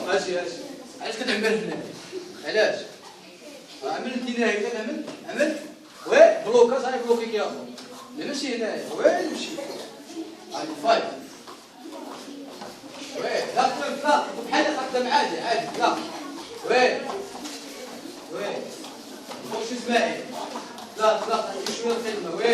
اجي علاش كتعمل هنا؟ علاش؟ عمل انت هكذا عمل وي بلوكا صافي بلوكي كياخذ ماشي هنايا وين نمشي هادي فايت وي لا بحال خدام عادي لا وي خوش اسماعيل لا شويه الخدمه وي